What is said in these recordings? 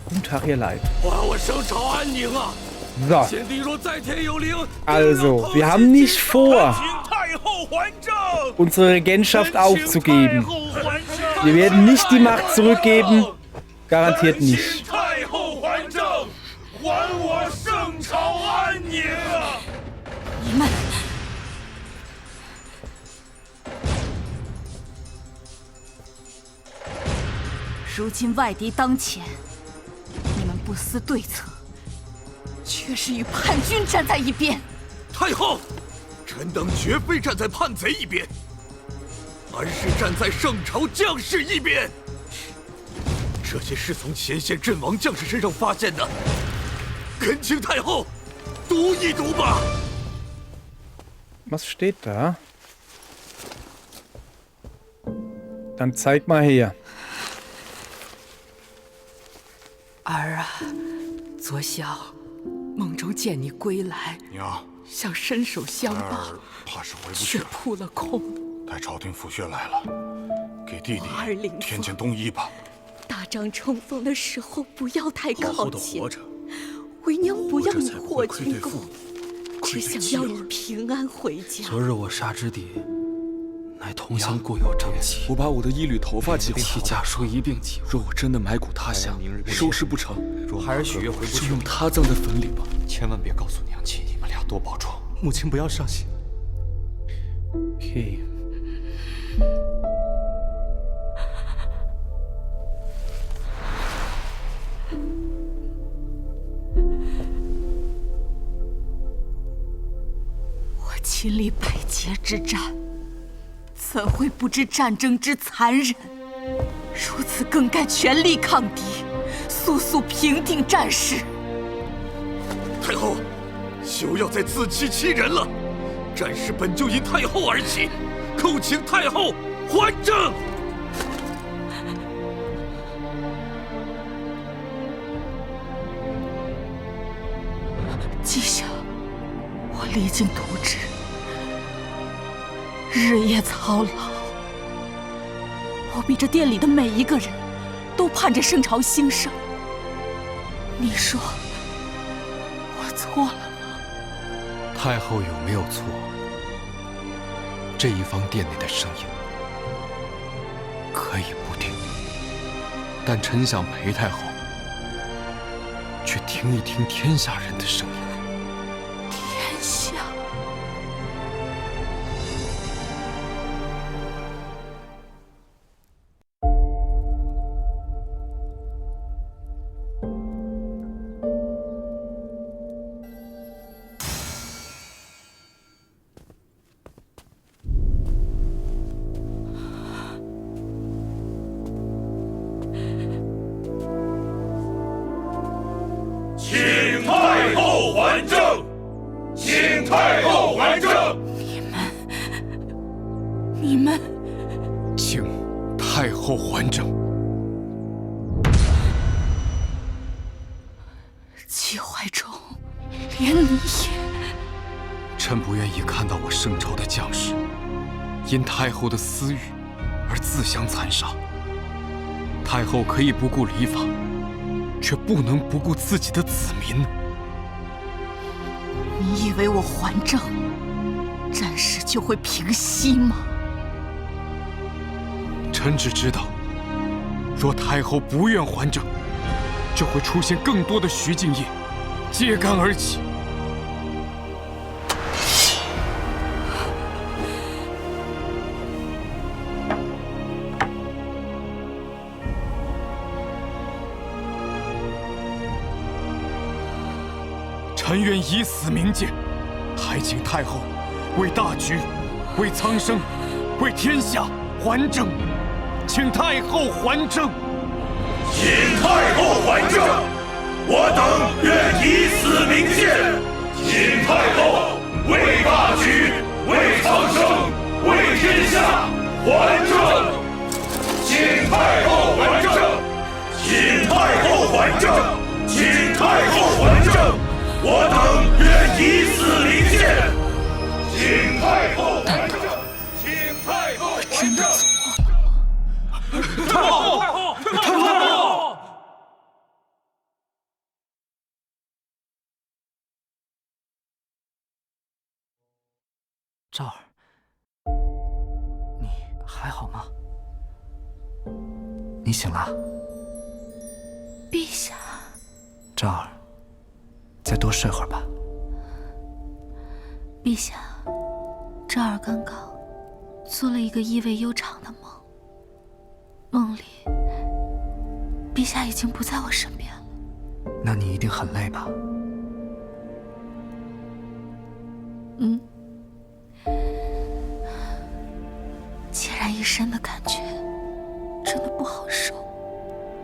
Guten Tag, ihr Leid. So. Also, wir haben nicht vor, unsere Regentschaft aufzugeben. Wir werden nicht die Macht zurückgeben. Garantiert nicht.如今外敌当前，你们不思对策，却是与叛军站在一边。太后，臣等绝非站在叛贼一边，而是站在圣朝将士一边。这些是从前线阵亡将士身上发现的，恳请太后读一读吧。Was steht da? Dann zeig mal her. 儿啊，昨宵梦中见你归来，娘，想伸手相抱，怕是回不去却了。扑了空。待朝廷府薛来了，给弟弟儿领添件冬衣吧。大帐冲锋的时候不要太靠近，着，为娘不要你活祸军着才不会愧对父功，愧只对妻儿想要你平安回家。昨日我杀之敌，乃同乡故友张琪。我把我的一缕头发计划其家书一并记录。若我真的埋骨他乡，收拾不成，孩儿许愿回不就去，用他葬在坟里吧。千万别告诉娘亲，你们俩多保重。母亲不要伤心。 Okay. “我亲历百劫之战，怎会不知战争之残忍？如此更该全力抗敌，速速平定战事。”太后，休要再自欺欺人了。战事本就因太后而起，叩请太后还政。陛下，我历经图纸，日夜操劳，我比这殿里的每一个人都盼着圣朝兴盛。你说，我错了吗？太后有没有错？这一方殿内的声音可以不听，但臣想陪太后去听一听天下人的声音。天下。请太后还政！请太后还政！你们，请太后还政。齐怀忠，连你也……臣不愿意看到我圣朝的将士因太后的私欲而自相残杀。太后可以不顾礼法，却不能不顾自己的子民。你以为我还政，战事就会平息吗？臣只知道，若太后不愿还政，就会出现更多的徐敬业揭竿而起。臣愿以死明鉴，还请太后为大局、为苍生、为天下还政。请太后还政！请太后还政！我等愿以死明鉴。请太后为大局、为苍生、为天下还政。请太后还政！请太后还政！请太后还政！我等愿以死明鉴。请太后还政！请太后还政！太后！太后！你醒了？陛下，昭儿，再多睡会儿吧。陛下，昭儿刚刚做了一个意味悠长的梦，梦里陛下已经不在我身边了。那你一定很累吧？嗯，孑然一身的感觉真的不好受。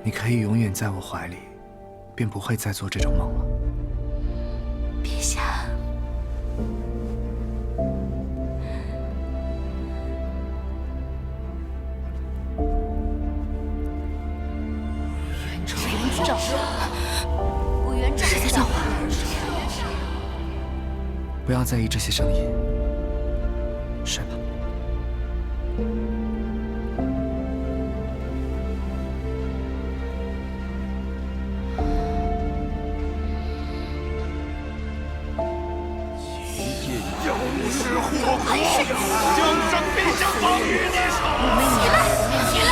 你可以永远在我怀里，便不会再做这种梦了。陛下，委员长，谁在叫唤？不要在意这些声音，睡吧。将生命放于你手。起来！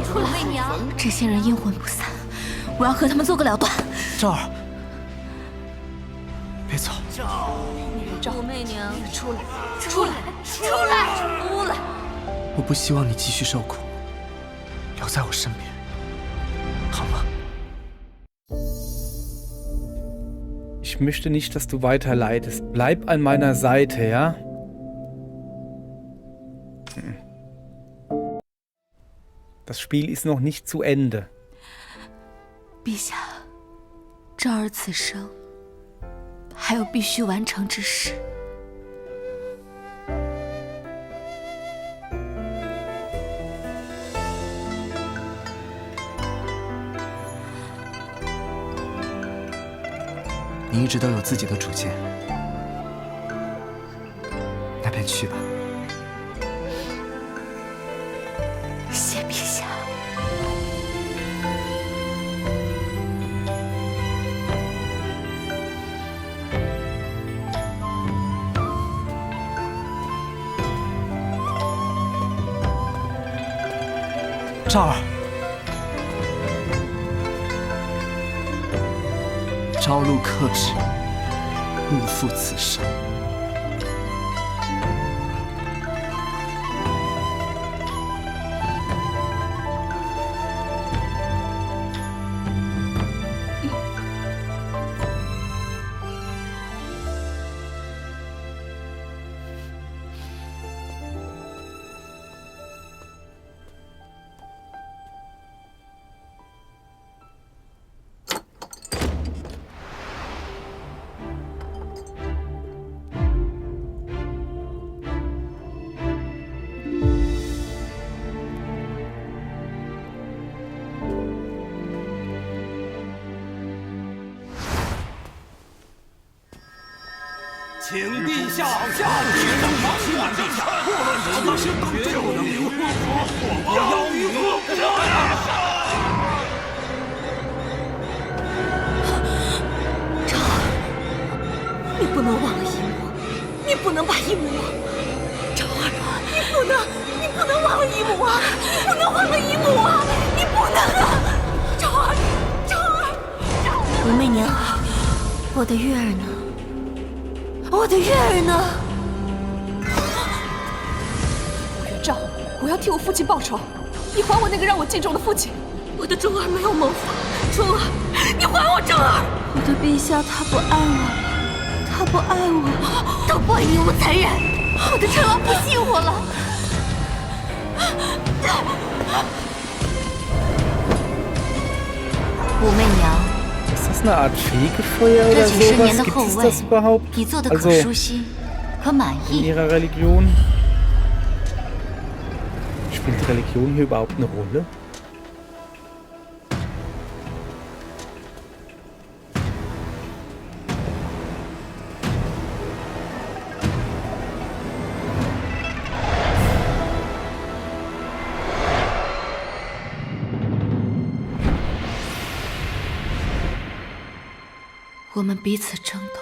出来！媚娘，这些人阴魂不散，我要和他们做个了断。昭儿，别走。武媚娘，出来！出来！出来！我不希望你继续受苦，留在我身边，好吗？ Ich möchte nicht, dass du weiter leidest. Bleib an meiner Seite, ja? Das Spiel ist noch nicht zu Ende. 陛下，昭儿此生还有必须完成之事。你一直都有自己的主见，那便去吧。谢陛下。昭儿，朝露克制，勿负此生。请陛下下旨，请陛下，不论什么事都就能留住我要与恶不战。昭儿，你不能忘了姨母，你不能把姨母忘了。昭儿，你不能忘了姨母啊！你不能忘了姨母啊！你不能啊！昭儿，武媚娘，我的月儿呢？ 我的月儿呢？委员长，我要替我父亲报仇，你还我那个让我敬重的父亲。我的钟儿没有谋反，钟儿，你还我钟儿！我的陛下他不爱我了，他不爱我，他不爱你，我残忍，我的春儿不信我了。武媚娘。 Ist das eine Art Fegefeuer oder sowas? Gibt es das überhaupt? Also in ihrer Religion? Spielt Religion hier überhaupt eine Rolle? “我们彼此争斗，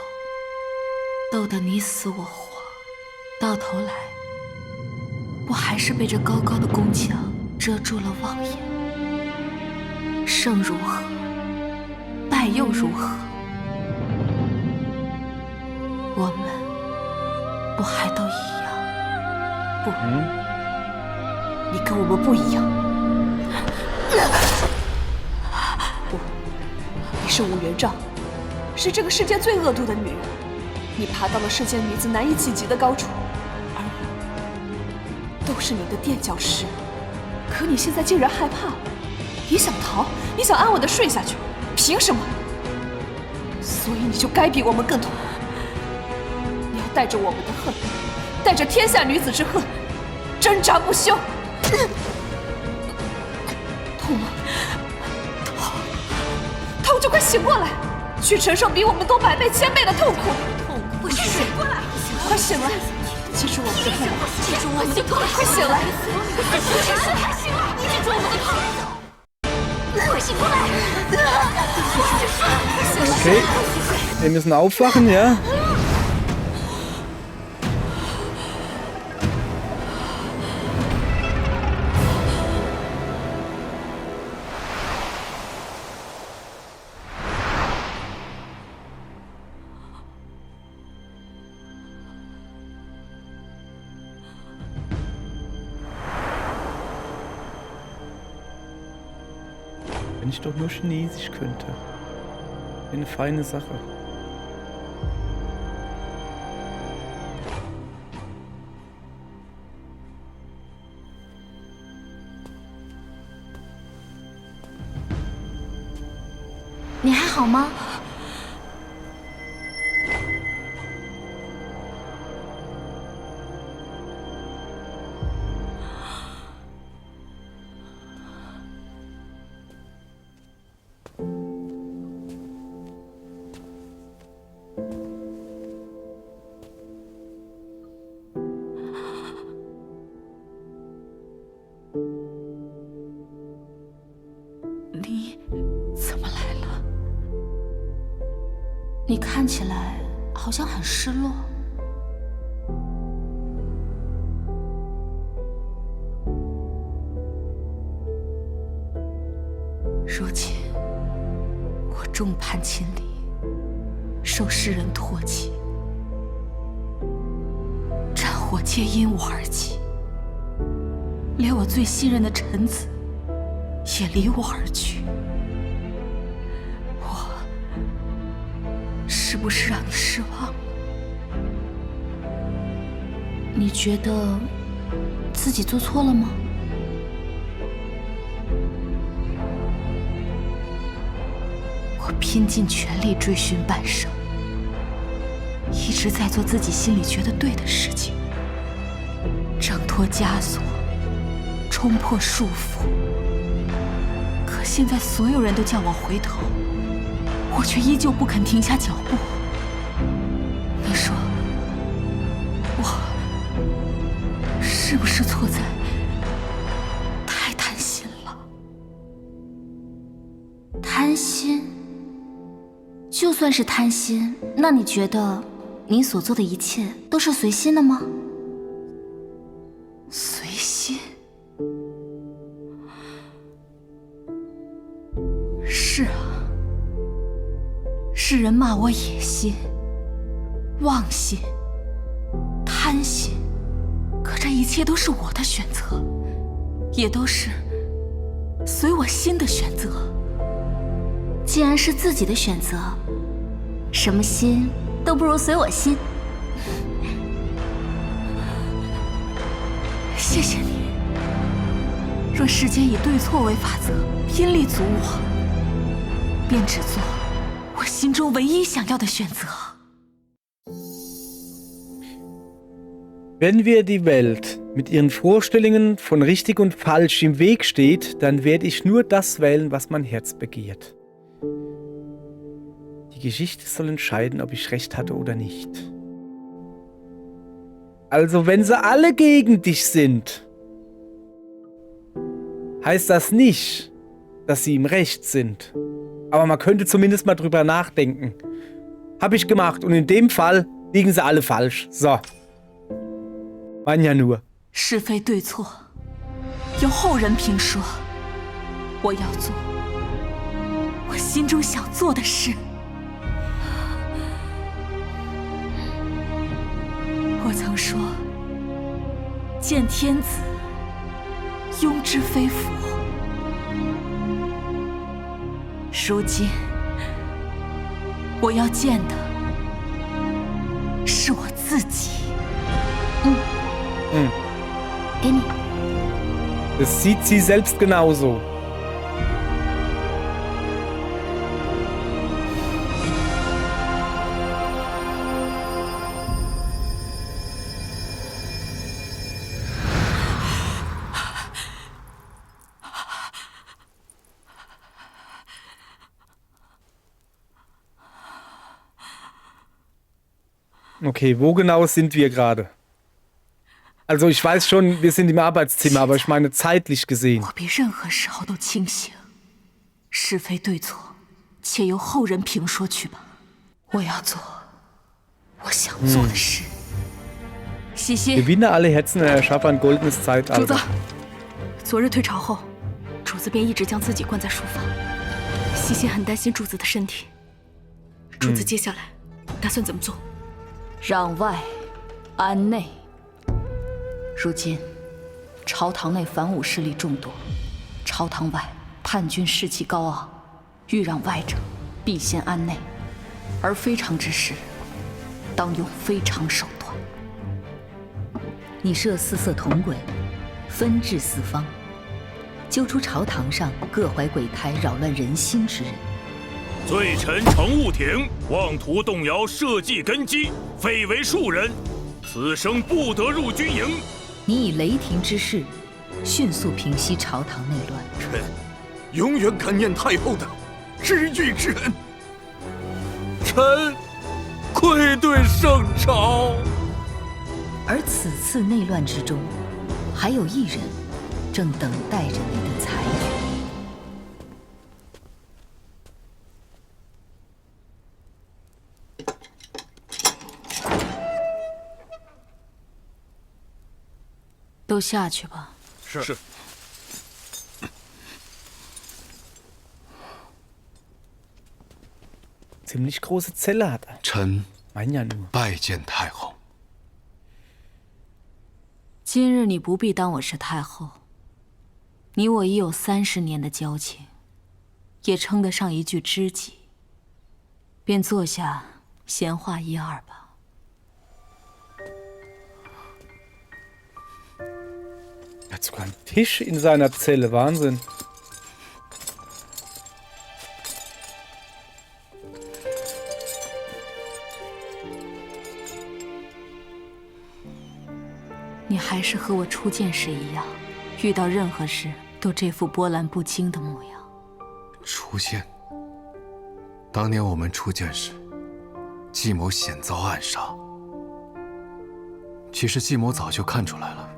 斗得你死我活，到头来，不还是被这高高的宫墙遮住了望眼。胜如何？败又如何？我们不还都一样？不，你跟我们不一样。不，你是武元璋，是这个世界最恶毒的女人。你爬到了世间女子难以企及的高处，而我都是你的垫脚石。可你现在竟然害怕了，你想逃，你想安稳地睡下去，凭什么？所以你就该比我们更痛。你要带着我们的恨，带着天下女子之恨，挣扎不休。痛吗？痛就快醒过来，去承受比我们多100倍、1000倍的痛苦。快醒过来！快醒来！记住我们的痛苦，记住我们的痛苦！快醒来！记住我们的痛苦！快醒过来！ Okay, wir müssen aufwachen, ja? Wenn ich doch nur Chinesisch könnte. Eine feine Sache.你还好吗？你怎么来了？你看起来好像很失落。如今我众叛亲离，受世人唾弃，战火皆因我而起，连我最信任的臣子也离我而去。我是不是让你失望了？你觉得自己做错了吗？我拼尽全力追寻半生，一直在做自己心里觉得对的事情，挣脱枷锁，冲破束缚。可现在所有人都叫我回头，我却依旧不肯停下脚步。你说，我是不是错在太贪心了？贪心？就算是贪心，那你觉得你所做的一切都是随心的吗？随心？是啊，世人骂我野心、妄心、贪心，可这一切都是我的选择，也都是随我心的选择。既然是自己的选择，什么心都不如随我心。谢谢你。若世间以对错为法则，拼力阻我，便只做我心中唯一想要的选择。Wenn mir die Welt mit ihren Vorstellungen von richtig und falsch im Weg steht, dann werde ich nur das wählen, was mein Herz begehrt. Die Geschichte soll entscheiden, ob ich recht hatte oder nicht. Also, wenn sie alle gegen dich sind, heißt das nicht, dass sie im Recht sind. Aber man könnte zumindest mal drüber nachdenken. Habe ich gemacht und in dem Fall liegen sie alle falsch. So. Mein ja nur. 是非对错，由后人评说。我要做我心中想做的事。我曾说，见天子，庸之非福。如今，我要见的是我自己。给你。Das sieht sie selbst genauso. Okay, wo genau sind wir gerade? Also ich weiß schon, wir sind im Arbeitszimmer, aber ich meine zeitlich gesehen. 我比任何时候都清醒，是非对错，且由后人评说去吧。我要做我想做的事。西西， Gewinne alle Herzen und erschaffe ein goldenes 主子 Zeitalter.，昨日退朝后，主子便一直将自己关在书房。西西很担心主子的身体。主子接下来打算怎么做？攘外，安内。如今，朝堂内反武势力众多，朝堂外叛军士气高昂，欲攘外者，必先安内，而非常之事，当用非常手段。你设四色铜轨，分治四方，揪出朝堂上各怀鬼胎、扰乱人心之人。罪臣程务庭妄图动摇社稷根基，非为庶人，此生不得入军营。你以雷霆之势，迅速平息朝堂内乱。臣永远感念太后的知遇之恩。臣愧对圣朝。而此次内乱之中，还有一人正等待着你的裁决。都下去吧。是。Ziemlich große Zelle hat er. 臣 Mein ja nur. 拜见太后。今日你不必当我是太后，你我已有30年的交情，也称得上一句知己，便坐下闲话一二吧。Er hat sogar einen Tisch in seiner Zelle. Wahnsinn.你还是和我初见时一样，遇到任何事都这副波澜不惊的模样。初见，当年我们初见时，计谋险遭暗杀。其实计谋早就看出来了。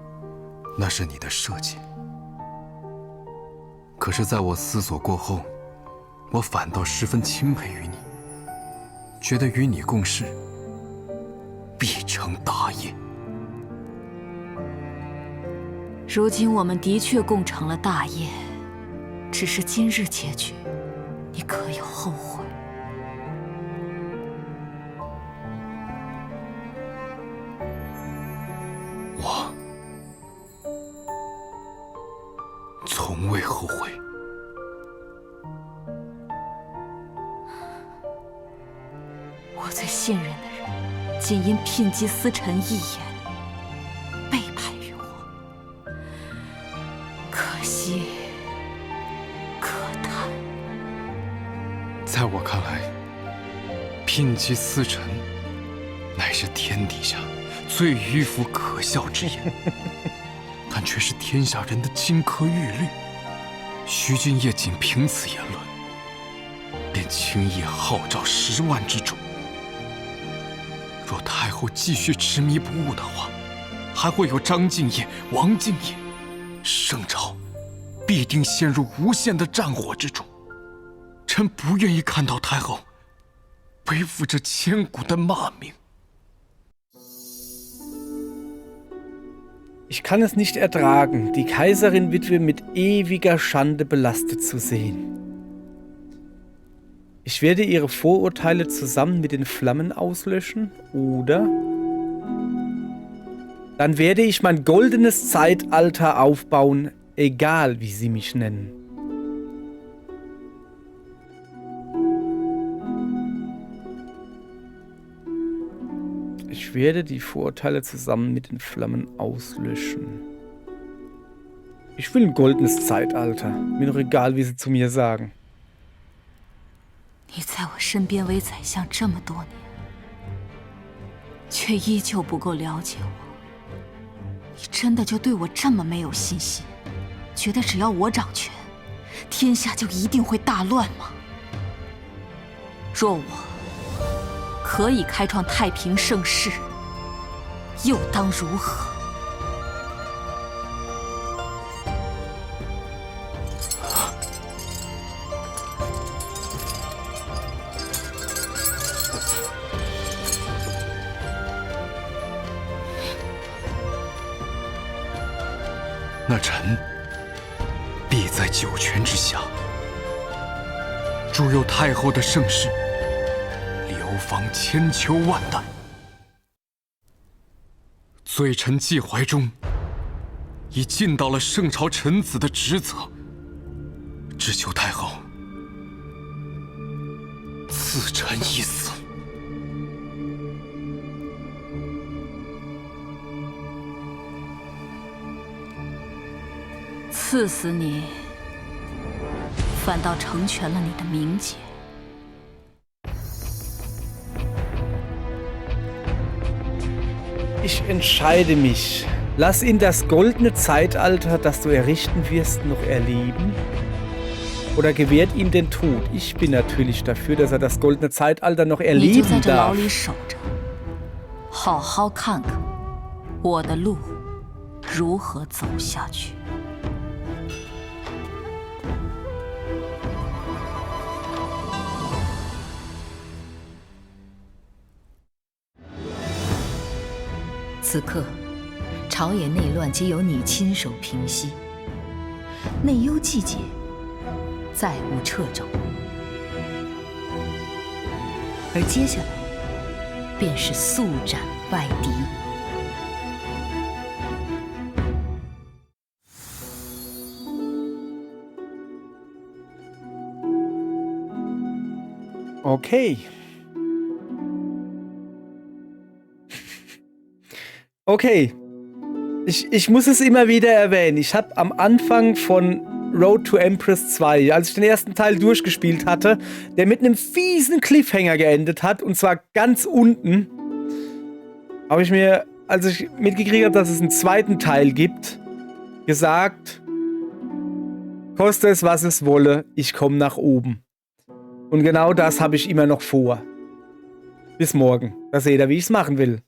那是你的设计，可是在我思索过后，我反倒十分钦佩于你，觉得与你共事必成大业。如今我们的确共成了大业，只是今日结局，你可有后悔？我从未后悔。我最信任的人，仅因聘姬司臣一言，背叛于我，可惜，可叹。在我看来，聘姬司臣乃是天底下最迂腐可笑之言。但却是天下人的金科玉律。徐君夜仅凭此言论，便轻易号召10万之众。若太后继续执迷不悟的话，还会有张敬业、王敬业，圣朝必定陷入无限的战火之中。臣不愿意看到太后背负着千古的骂名。Ich kann es nicht ertragen, die Kaiserin-Witwe mit ewiger Schande belastet zu sehen. Ich werde ihre Vorurteile zusammen mit den Flammen auslöschen, oder? Dann werde ich mein goldenes Zeitalter aufbauen, egal wie sie mich nennen. Ich werde die Vorurteile zusammen mit den Flammen auslöschen. Ich will ein goldenes Zeitalter. Mir doch egal, wie sie zu mir sagen. 你在我身边为宰相这么多年，却依旧不够了解我。你真的就对我这么没有信心？觉得只要我掌权，天下就一定会大乱吗？若我可以开创太平盛世，又当如何？ 那臣必在九泉之下，助佑太后的盛世，流芳千秋万代。罪臣季怀忠已尽到了圣朝臣子的职责，只求太后赐臣一死。 赐死你，反倒成全了你的名节。Ich entscheide mich. Lass ihn das goldene Zeitalter, das du errichten wirst, noch erleben. Oder gewährt ihm den Tod. Ich bin natürlich dafür, dass er das goldene Zeitalter noch 你就在 erleben 这牢 darf. 里守着，好好看看我的路如何走下去。 此刻，朝野内乱皆由你亲手平息，内忧既解，再无掣肘。而接下来，便是速斩外敌。 Okay. Okay. Ich muss es immer wieder erwähnen. Ich habe am Anfang von Road to Empress 2, als ich den ersten Teil durchgespielt hatte, der mit einem fiesen Cliffhanger geendet hat, und zwar ganz unten, habe ich mir, als ich mitgekriegt habe, dass es einen zweiten Teil gibt, gesagt, koste es, was es wolle, ich komme nach oben. Und genau das habe ich immer noch vor. Bis morgen. Da seht ihr, wie ich es machen will.